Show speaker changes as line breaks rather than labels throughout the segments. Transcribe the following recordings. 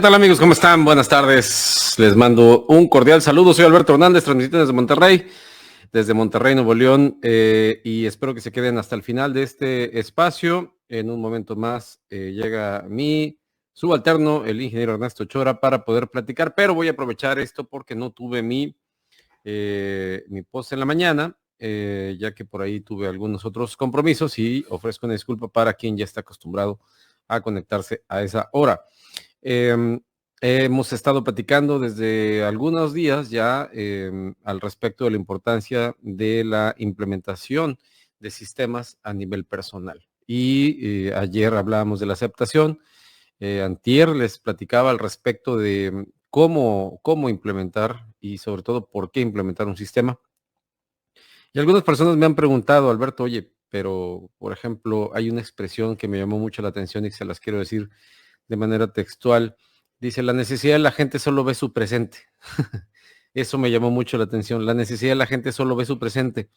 tal, amigos? ¿Cómo están? Buenas tardes. Les mando un cordial saludo. Soy Alberto Hernández, transmitiendo desde Monterrey, Nuevo León, y espero que se queden hasta el final de este espacio. En un momento más llega mi subalterno, el ingeniero Ernesto Chora, para poder platicar, pero voy a aprovechar esto porque no tuve mi post en la mañana, ya que por ahí tuve algunos otros compromisos y ofrezco una disculpa para quien ya está acostumbrado a conectarse a esa hora. Hemos estado platicando desde algunos días ya al respecto de la importancia de la implementación de sistemas a nivel personal. Y ayer hablábamos de la aceptación. Antier les platicaba al respecto de cómo implementar y sobre todo por qué implementar un sistema. Y algunas personas me han preguntado, Alberto, oye, pero por ejemplo, hay una expresión que me llamó mucho la atención y se las quiero decir de manera textual. Dice, la necesidad de la gente solo ve su presente. Eso me llamó mucho la atención. La necesidad de la gente solo ve su presente.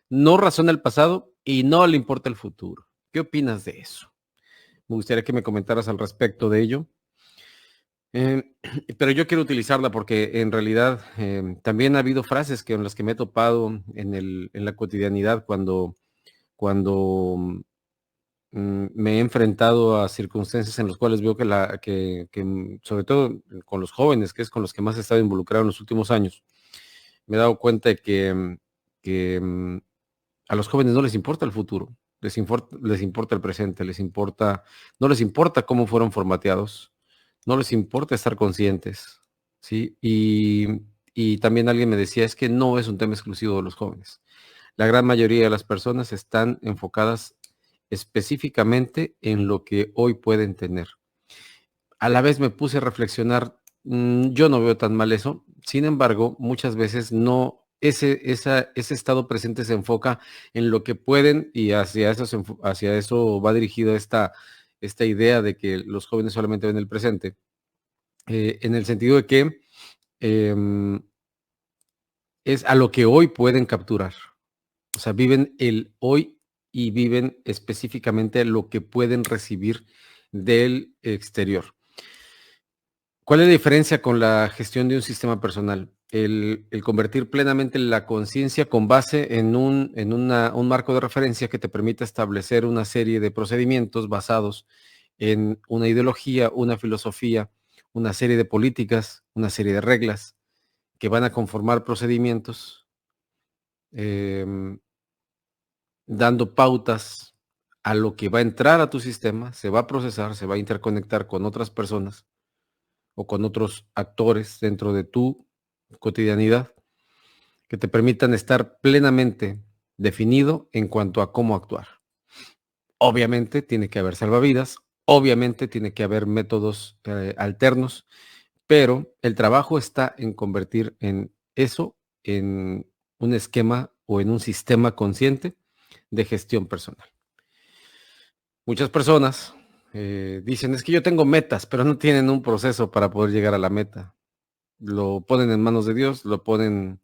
No razona el pasado y no le importa el futuro. ¿Qué opinas de eso? Me gustaría que me comentaras al respecto de ello. Pero yo quiero utilizarla porque en realidad también ha habido frases en las que me he topado en la cotidianidad cuando me he enfrentado a circunstancias en las cuales veo que sobre todo con los jóvenes, que es con los que más he estado involucrado en los últimos años, me he dado cuenta de que a los jóvenes no les importa el futuro, les importa el presente, no les importa cómo fueron formateados, no les importa estar conscientes, ¿sí? Y también alguien me decía, es que no es un tema exclusivo de los jóvenes. La gran mayoría de las personas están enfocadas específicamente en lo que hoy pueden tener. A la vez me puse a reflexionar, yo no veo tan mal eso, sin embargo, muchas veces no, ese estado presente se enfoca en lo que pueden y hacia eso va dirigido esta idea de que los jóvenes solamente ven el presente, en el sentido de que em, es a lo que hoy pueden capturar. O sea, viven el hoy y viven específicamente lo que pueden recibir del exterior. ¿Cuál es la diferencia con la gestión de un sistema personal? El convertir plenamente la conciencia con base en un marco de referencia que te permita establecer una serie de procedimientos basados en una ideología, una filosofía, una serie de políticas, una serie de reglas que van a conformar procedimientos, dando pautas a lo que va a entrar a tu sistema, se va a procesar, se va a interconectar con otras personas o con otros actores dentro de tu cotidianidad que te permitan estar plenamente definido en cuanto a cómo actuar. Obviamente tiene que haber salvavidas, obviamente tiene que haber métodos alternos, pero el trabajo está en convertir en eso en un esquema o en un sistema consciente de gestión personal. Muchas personas dicen, es que yo tengo metas, pero no tienen un proceso para poder llegar a la meta. Lo ponen en manos de Dios, lo ponen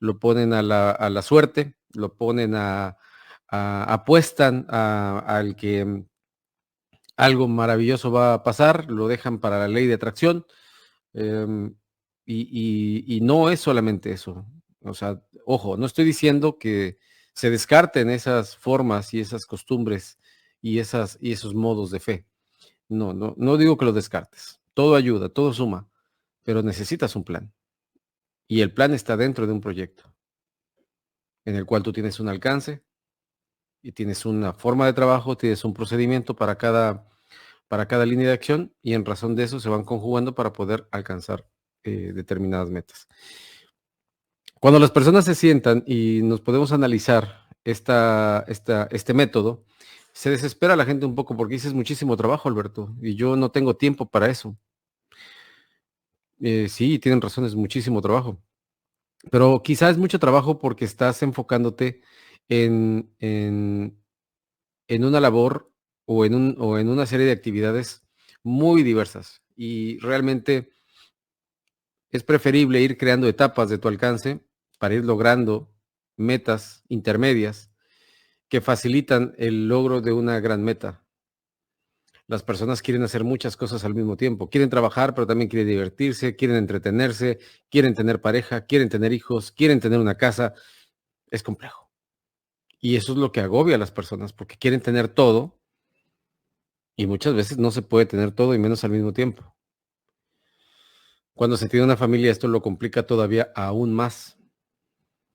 a la suerte, lo ponen apuestan al que algo maravilloso va a pasar, lo dejan para la ley de atracción, em, y no es solamente eso. O sea, ojo, no estoy diciendo que se descarten esas formas y esas costumbres y esos modos de fe. No digo que lo descartes. Todo ayuda, todo suma, pero necesitas un plan. Y el plan está dentro de un proyecto en el cual tú tienes un alcance y tienes una forma de trabajo, tienes un procedimiento para cada línea de acción y en razón de eso se van conjugando para poder alcanzar determinadas metas. Cuando las personas se sientan y nos podemos analizar este método, se desespera la gente un poco porque dices muchísimo trabajo, Alberto, y yo no tengo tiempo para eso. Sí, tienen razón, es muchísimo trabajo, pero quizás es mucho trabajo porque estás enfocándote en, en, en una labor o en una serie de actividades muy diversas y realmente es preferible ir creando etapas de tu alcance para ir logrando metas intermedias que facilitan el logro de una gran meta. Las personas quieren hacer muchas cosas al mismo tiempo. Quieren trabajar, pero también quieren divertirse, quieren entretenerse, quieren tener pareja, quieren tener hijos, quieren tener una casa. Es complejo. Y eso es lo que agobia a las personas, porque quieren tener todo y muchas veces no se puede tener todo y menos al mismo tiempo. Cuando se tiene una familia, esto lo complica todavía aún más.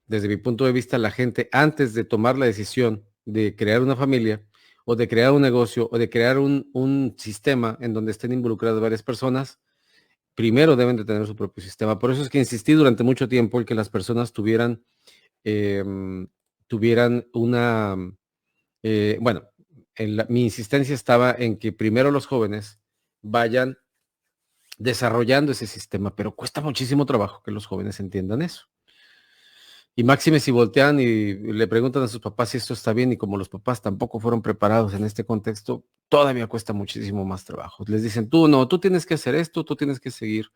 Desde mi punto de vista, la gente antes de tomar la decisión de crear una familia o de crear un negocio o de crear un sistema en donde estén involucradas varias personas, primero deben de tener su propio sistema. Por eso es que insistí durante mucho tiempo en que las personas tuvieran una, bueno, mi insistencia estaba en que primero los jóvenes vayan desarrollando ese sistema, pero cuesta muchísimo trabajo que los jóvenes entiendan eso. Y máxime si voltean y le preguntan a sus papás si esto está bien y como los papás tampoco fueron preparados en este contexto, todavía cuesta muchísimo más trabajo. Les dicen, tú no, tú tienes que hacer esto, tú tienes que seguir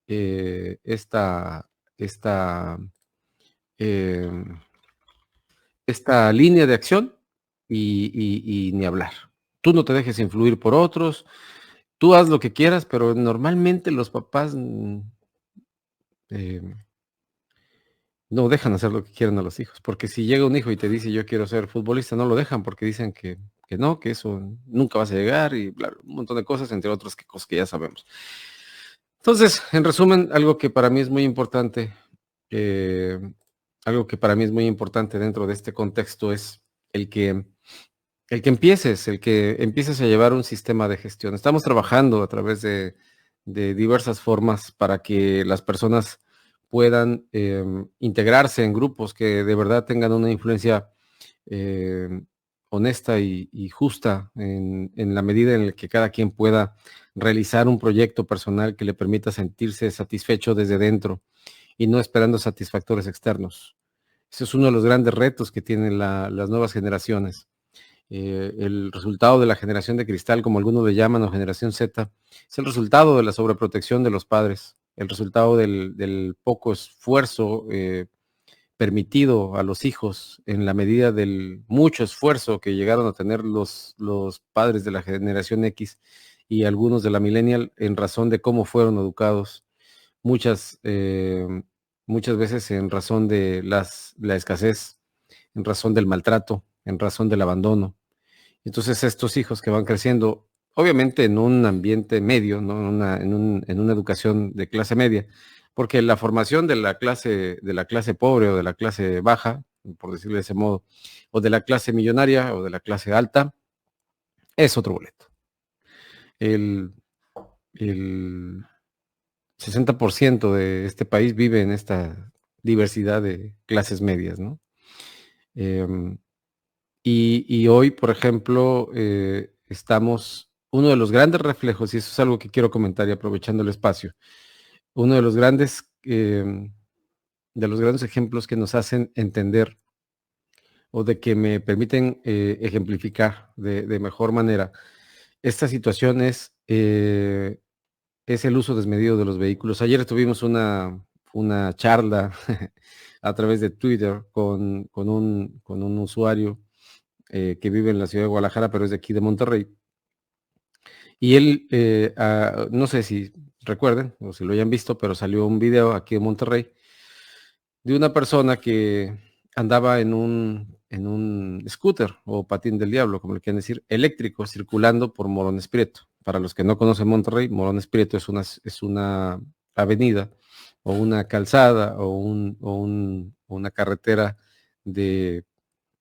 esta, esta, eh, esta línea de acción y ni hablar. Tú no te dejes influir por otros, tú haz lo que quieras, pero normalmente los papás eh, no dejan hacer lo que quieren a los hijos, porque si llega un hijo y te dice yo quiero ser futbolista, no lo dejan porque dicen que no, que eso nunca vas a llegar y bla, un montón de cosas, entre otras cosas que ya sabemos. Entonces, en resumen, eh, algo que para mí es muy importante dentro de este contexto es el que, el que empieces a llevar un sistema de gestión. Estamos trabajando a través de diversas formas para que las personas puedan integrarse en grupos que de verdad tengan una influencia eh, honesta y justa en la medida en la que cada quien pueda realizar un proyecto personal que le permita sentirse satisfecho desde dentro y no esperando satisfactores externos. Ese es uno de los grandes retos que tienen las nuevas generaciones. El resultado de la generación de cristal, como algunos le llaman, o generación Z, es el resultado de la sobreprotección de los padres, el resultado del poco esfuerzo permitido a los hijos en la medida del mucho esfuerzo que llegaron a tener los padres de la generación X y algunos de la millennial en razón de cómo fueron educados, muchas, muchas veces en razón de la escasez, en razón del maltrato, en razón del abandono. Entonces estos hijos que van creciendo, obviamente en un ambiente medio, ¿no? En una educación de clase media, porque la formación de la clase pobre o de la clase baja, por decirlo de ese modo, o de la clase millonaria o de la clase alta, es otro boleto. El, el 60% de este país vive en esta diversidad de clases medias, ¿no? Em, y hoy, por ejemplo, uno de los grandes reflejos, y eso es algo que quiero comentar y aprovechando el espacio, uno de los grandes ejemplos que nos hacen entender o de que me permiten ejemplificar de mejor manera esta situación es el uso desmedido de los vehículos. Ayer tuvimos una charla a través de Twitter con un usuario que vive en la ciudad de Guadalajara, pero es de aquí de Monterrey. Y él, no sé si recuerden o si lo hayan visto, pero salió un video aquí en Monterrey de una persona que andaba en un scooter o patín del diablo, como le quieren decir, eléctrico, circulando por Morones Prieto. Para los que no conocen Monterrey, Morones Prieto es una avenida o una calzada o una carretera de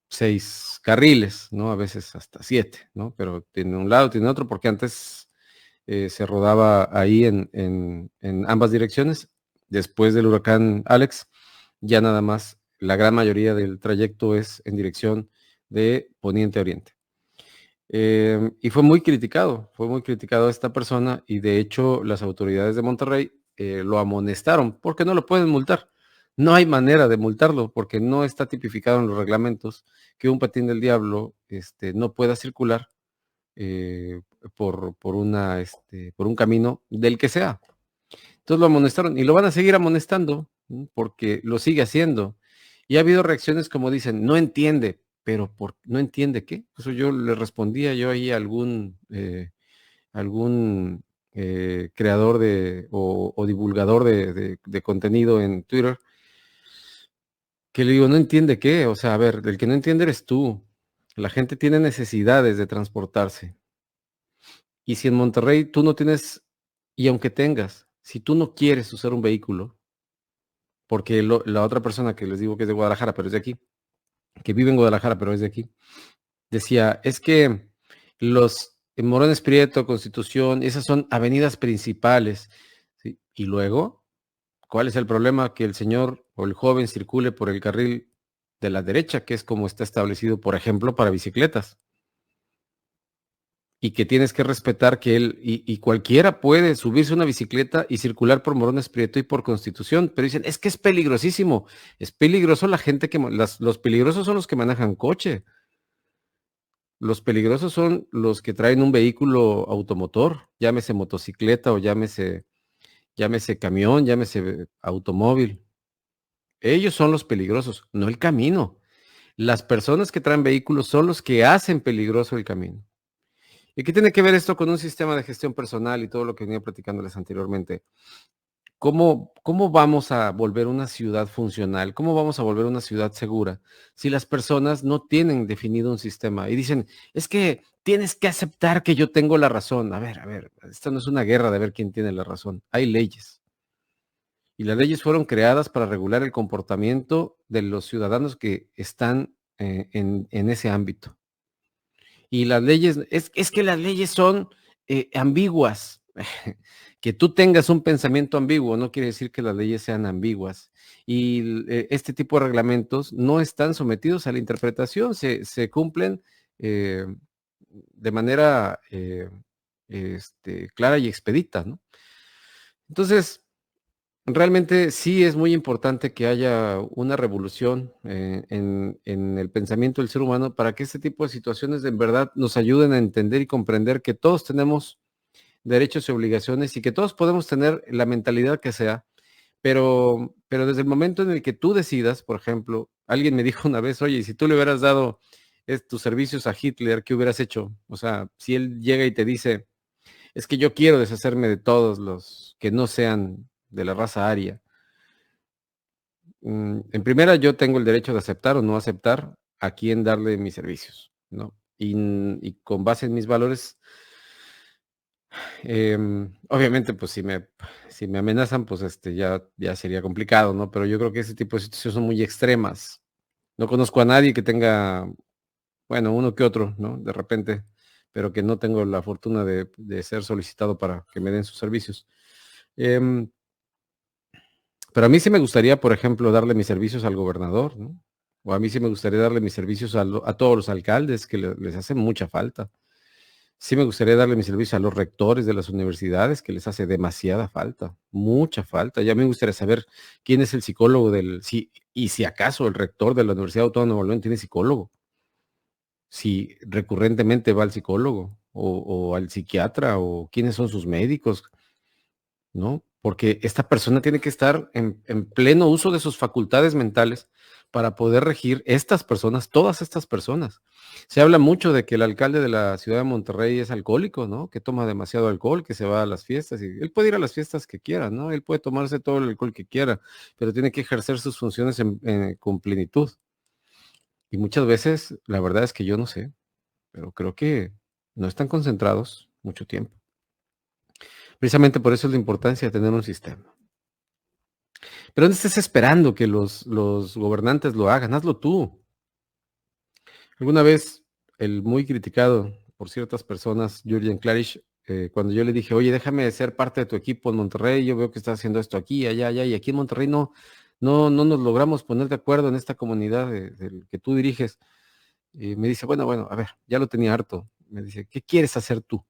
6 carriles, ¿no? A veces hasta 7, ¿no? Pero tiene un lado, tiene otro, porque antes se rodaba ahí en ambas direcciones. Después del huracán Alex, ya nada más, la gran mayoría del trayecto es en dirección de poniente a oriente. Y fue muy criticado esta persona y de hecho las autoridades de Monterrey lo amonestaron porque no lo pueden multar. No hay manera de multarlo porque no está tipificado en los reglamentos que un patín del diablo no pueda circular eh, por un camino del que sea. Entonces lo amonestaron y lo van a seguir amonestando, ¿no? Porque lo sigue haciendo. Y ha habido reacciones como dicen, no entiende, pero ¿no entiende qué? Eso yo le respondía yo ahí a algún creador o divulgador de contenido en Twitter, que le digo, no entiende qué, o sea, a ver, el que no entiende eres tú. La gente tiene necesidades de transportarse. Y si en Monterrey tú no tienes, y aunque tengas, si tú no quieres usar un vehículo, porque la otra persona que les digo que es de Guadalajara, pero es de aquí, que vive en Guadalajara, pero es de aquí, decía, es que los Morones Prieto, Constitución, esas son avenidas principales, ¿sí? Y luego, ¿cuál es el problema? Que el señor o el joven circule por el carril de la derecha, que es como está establecido, por ejemplo, para bicicletas, y que tienes que respetar que él, y cualquiera puede subirse a una bicicleta y circular por Morones Prieto y por Constitución, pero dicen, es que es peligrosísimo, es peligroso la gente los peligrosos son los que manejan coche. Los peligrosos son los que traen un vehículo automotor, llámese motocicleta o llámese camión, llámese automóvil. Ellos son los peligrosos, no el camino. Las personas que traen vehículos son los que hacen peligroso el camino. ¿Y qué tiene que ver esto con un sistema de gestión personal y todo lo que venía platicándoles anteriormente? ¿Cómo vamos a volver una ciudad funcional? ¿Cómo vamos a volver una ciudad segura si las personas no tienen definido un sistema y dicen, es que tienes que aceptar que yo tengo la razón? A ver, esto no es una guerra de ver quién tiene la razón. Hay leyes y las leyes fueron creadas para regular el comportamiento de los ciudadanos que están en ese ámbito. Y las leyes, es que las leyes son ambiguas. Que tú tengas un pensamiento ambiguo no quiere decir que las leyes sean ambiguas. Y este tipo de reglamentos no están sometidos a la interpretación, se cumplen eh, de manera clara y expedita, ¿no? Entonces, realmente sí es muy importante que haya una revolución en el pensamiento del ser humano para que este tipo de situaciones en verdad nos ayuden a entender y comprender que todos tenemos derechos y obligaciones y que todos podemos tener la mentalidad que sea, pero desde el momento en el que tú decidas, por ejemplo, alguien me dijo una vez, oye, si tú le hubieras dado tus servicios a Hitler, ¿qué hubieras hecho? O sea, si él llega y te dice, es que yo quiero deshacerme de todos los que no sean de la raza aria. En primera, yo tengo el derecho de aceptar o no aceptar a quién darle mis servicios, ¿no? Y con base en mis valores, obviamente, pues si me amenazan, pues ya sería complicado, ¿no? Pero yo creo que ese tipo de situaciones son muy extremas. No conozco a nadie que tenga, bueno, uno que otro, ¿no? De repente, pero que no tengo la fortuna de ser solicitado para que me den sus servicios. Em, pero a mí sí me gustaría, por ejemplo, darle mis servicios al gobernador, ¿no? O a mí sí me gustaría darle mis servicios a todos los alcaldes que les hace mucha falta. Sí me gustaría darle mis servicios a los rectores de las universidades, que les hace demasiada falta, mucha falta. Ya me gustaría saber quién es el psicólogo y si acaso el rector de la Universidad Autónoma de Nuevo León tiene psicólogo, si recurrentemente va al psicólogo o al psiquiatra o quiénes son sus médicos, ¿no? Porque esta persona tiene que estar en pleno uso de sus facultades mentales para poder regir estas personas, todas estas personas. Se habla mucho de que el alcalde de la ciudad de Monterrey es alcohólico, ¿no? Que toma demasiado alcohol, que se va a las fiestas y él puede ir a las fiestas que quiera, ¿no? Él puede tomarse todo el alcohol que quiera, pero tiene que ejercer sus funciones con plenitud. Y muchas veces, la verdad es que yo no sé, pero creo que no están concentrados mucho tiempo. Precisamente por eso es la importancia de tener un sistema. Pero no estés esperando que los gobernantes lo hagan, hazlo tú. Alguna vez, el muy criticado por ciertas personas, Jürgen Klarisch, cuando yo le dije, oye, déjame ser parte de tu equipo en Monterrey, yo veo que estás haciendo esto aquí, allá, allá, y aquí en Monterrey no nos logramos poner de acuerdo en esta comunidad que tú diriges. Y me dice, bueno, a ver, ya lo tenía harto. Me dice, ¿qué quieres hacer tú?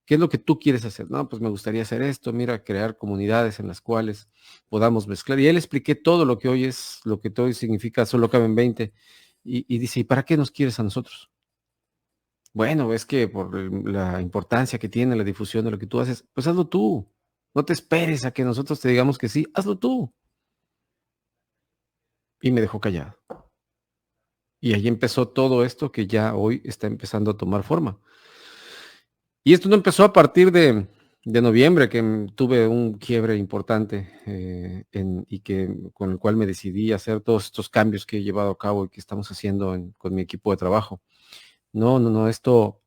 ¿Qué es lo que tú quieres hacer? No, pues me gustaría hacer esto, mira, crear comunidades en las cuales podamos mezclar. Y él expliqué todo lo que hoy es, lo que todo hoy significa, solo caben 20. Y dice, ¿y para qué nos quieres a nosotros? Bueno, es que por la importancia que tiene la difusión de lo que tú haces, pues hazlo tú. No te esperes a que nosotros te digamos que sí, hazlo tú. Y me dejó callado. Y ahí empezó todo esto que ya hoy está empezando a tomar forma. Y esto no empezó a partir de noviembre, que tuve un quiebre importante y con el cual me decidí a hacer todos estos cambios que he llevado a cabo y que estamos haciendo con mi equipo de trabajo. No, no, no, esto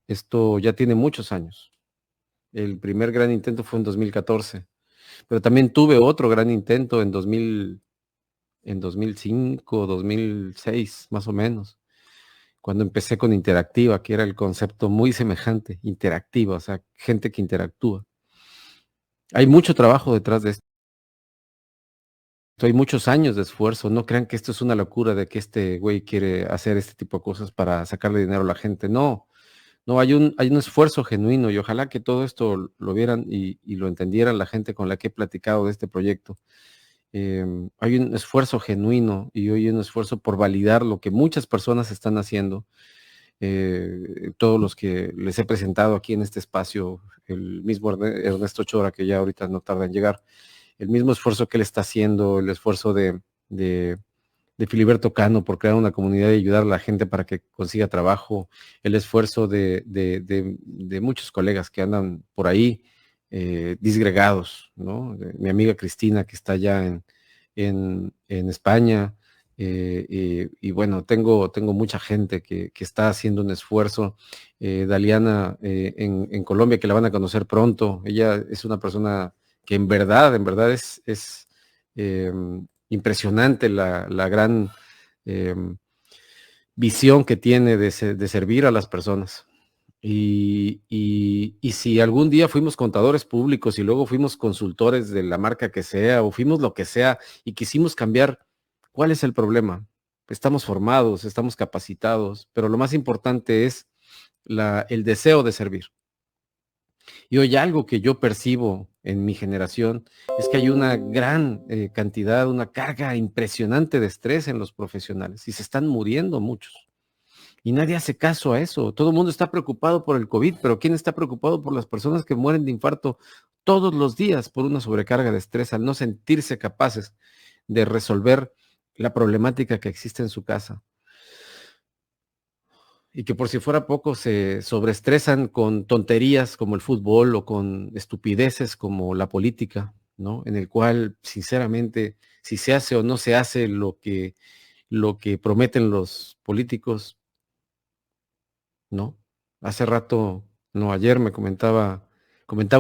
ya tiene muchos años. El primer gran intento fue en 2014, pero también tuve otro gran intento en 2005, 2006, más o menos, cuando empecé con Interactiva, que era el concepto muy semejante, interactiva, o sea, gente que interactúa. Hay mucho trabajo detrás de esto, hay muchos años de esfuerzo. No crean que esto es una locura de que este güey quiere hacer este tipo de cosas para sacarle dinero a la gente. No, no, hay un esfuerzo genuino y ojalá que todo esto lo vieran y lo entendieran la gente con la que he platicado de este proyecto. Hay un esfuerzo genuino y hay un esfuerzo por validar lo que muchas personas están haciendo. Todos los que les he presentado aquí en este espacio, el mismo Ernesto Chora, que ya ahorita no tarda en llegar, el mismo esfuerzo que él está haciendo, el esfuerzo de, de Filiberto Cano por crear una comunidad y ayudar a la gente para que consiga trabajo, el esfuerzo de muchos colegas que andan por ahí disgregados, ¿no? Mi amiga Cristina, que está allá en España, y bueno, tengo mucha gente que está haciendo un esfuerzo. Daliana en Colombia, que la van a conocer pronto. Ella es una persona que en verdad es impresionante la gran visión que tiene de servir a las personas. Y si algún día fuimos contadores públicos y luego fuimos consultores de la marca que sea o fuimos lo que sea y quisimos cambiar, ¿cuál es el problema? Estamos formados, estamos capacitados, pero lo más importante es el deseo de servir. Y hoy algo que yo percibo en mi generación es que hay una gran cantidad, una carga impresionante de estrés en los profesionales y se están muriendo muchos. Y nadie hace caso a eso. Todo el mundo está preocupado por el COVID, pero ¿quién está preocupado por las personas que mueren de infarto todos los días por una sobrecarga de estrés al no sentirse capaces de resolver la problemática que existe en su casa? Y que por si fuera poco se sobreestresan con tonterías como el fútbol o con estupideces como la política, ¿no? En el cual, sinceramente, si se hace o no se hace lo que prometen los políticos, ¿no? Hace rato, no, ayer comentaba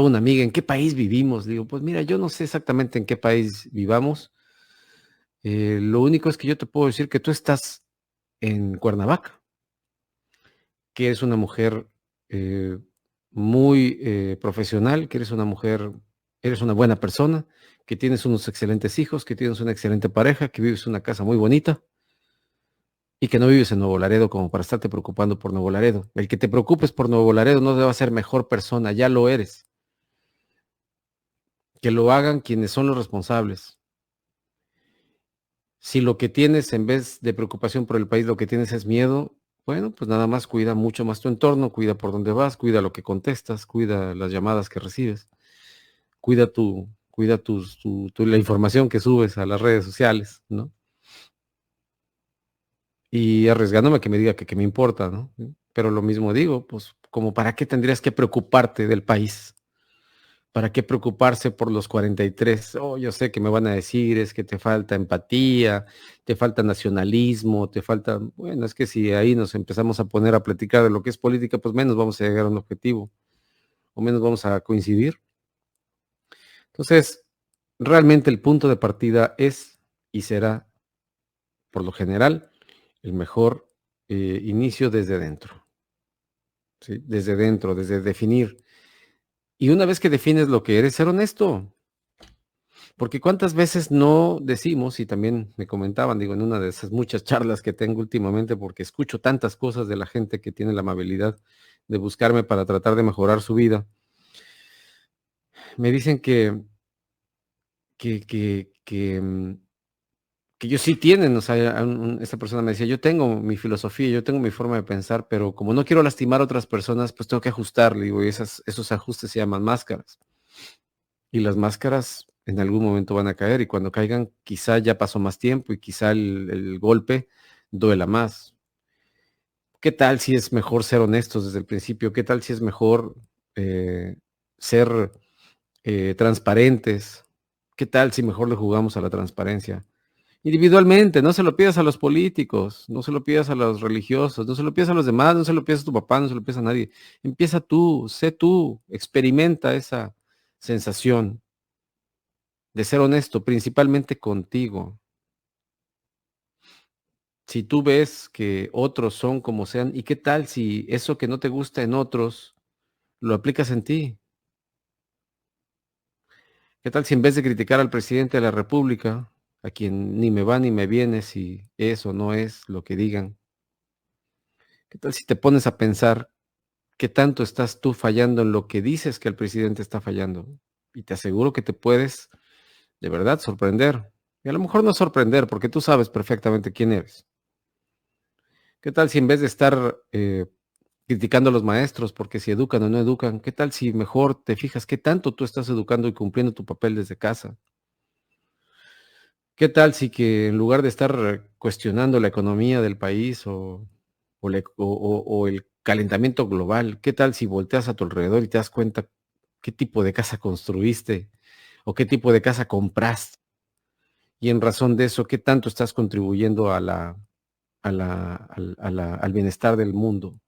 una amiga, ¿en qué país vivimos? Digo, pues mira, yo no sé exactamente en qué país vivamos. Lo único es que yo te puedo decir que tú estás en Cuernavaca, que eres una mujer eh, muy profesional, que eres una buena persona, que tienes unos excelentes hijos, que tienes una excelente pareja, que vives en una casa muy bonita y que no vives en Nuevo Laredo como para estarte preocupando por Nuevo Laredo. El que te preocupes por Nuevo Laredo no te va a ser mejor persona, ya lo eres. Que lo hagan quienes son los responsables. Si lo que tienes en vez de preocupación por el país, lo que tienes es miedo, bueno, pues nada más cuida mucho más tu entorno, cuida por dónde vas, cuida lo que contestas, cuida las llamadas que recibes, cuida la información que subes a las redes sociales, ¿no? Y arriesgándome a que me diga que me importa, ¿no? Pero lo mismo digo, pues como para qué tendrías que preocuparte del país. ¿Para qué preocuparse por los 43? Oh, yo sé que me van a decir, es que te falta empatía, te falta nacionalismo, te falta, bueno, es que si ahí nos empezamos a poner a platicar de lo que es política, pues menos vamos a llegar a un objetivo, o menos vamos a coincidir. Entonces, realmente el punto de partida es y será, por lo general, el mejor inicio desde dentro, ¿sí? Desde dentro, desde definir. Y una vez que defines lo que eres, ser honesto. Porque cuántas veces no decimos, y también me comentaban, digo, en una de esas muchas charlas que tengo últimamente, porque escucho tantas cosas de la gente que tiene la amabilidad de buscarme para tratar de mejorar su vida, me dicen que, que, que, mm, que ellos sí tienen, o sea, esta persona me decía, yo tengo mi filosofía, yo tengo mi forma de pensar, pero como no quiero lastimar a otras personas, pues tengo que ajustarle, digo, y esos ajustes se llaman máscaras. Y las máscaras en algún momento van a caer y cuando caigan quizá ya pasó más tiempo y quizá el golpe duela más. ¿Qué tal si es mejor ser honestos desde el principio? ¿Qué tal si es mejor eh, ser transparentes. ¿Qué tal si mejor le jugamos a la transparencia? Individualmente, no se lo pidas a los políticos, no se lo pidas a los religiosos, no se lo pidas a los demás, no se lo pidas a tu papá, no se lo pidas a nadie. Empieza tú, sé tú, experimenta esa sensación de ser honesto, principalmente contigo. Si tú ves que otros son como sean, ¿y qué tal si eso que no te gusta en otros lo aplicas en ti? ¿Qué tal si en vez de criticar al presidente de la República, a quien ni me va ni me viene si es o no es lo que digan, qué tal si te pones a pensar qué tanto estás tú fallando en lo que dices que el presidente está fallando? Y te aseguro que te puedes de verdad sorprender. Y a lo mejor no sorprender porque tú sabes perfectamente quién eres. ¿Qué tal si en vez de estar criticando a los maestros porque si educan o no educan, qué tal si mejor te fijas qué tanto tú estás educando y cumpliendo tu papel desde casa? ¿Qué tal si que en lugar de estar cuestionando la economía del país o el calentamiento global, qué tal si volteas a tu alrededor y te das cuenta qué tipo de casa construiste o qué tipo de casa compraste? Y en razón de eso, ¿qué tanto estás contribuyendo al bienestar del mundo?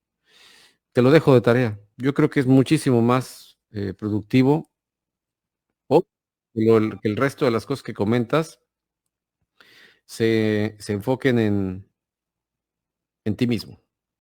Te lo dejo de tarea. Yo creo que es muchísimo más productivo o que el resto de las cosas que comentas se enfoquen en ti mismo.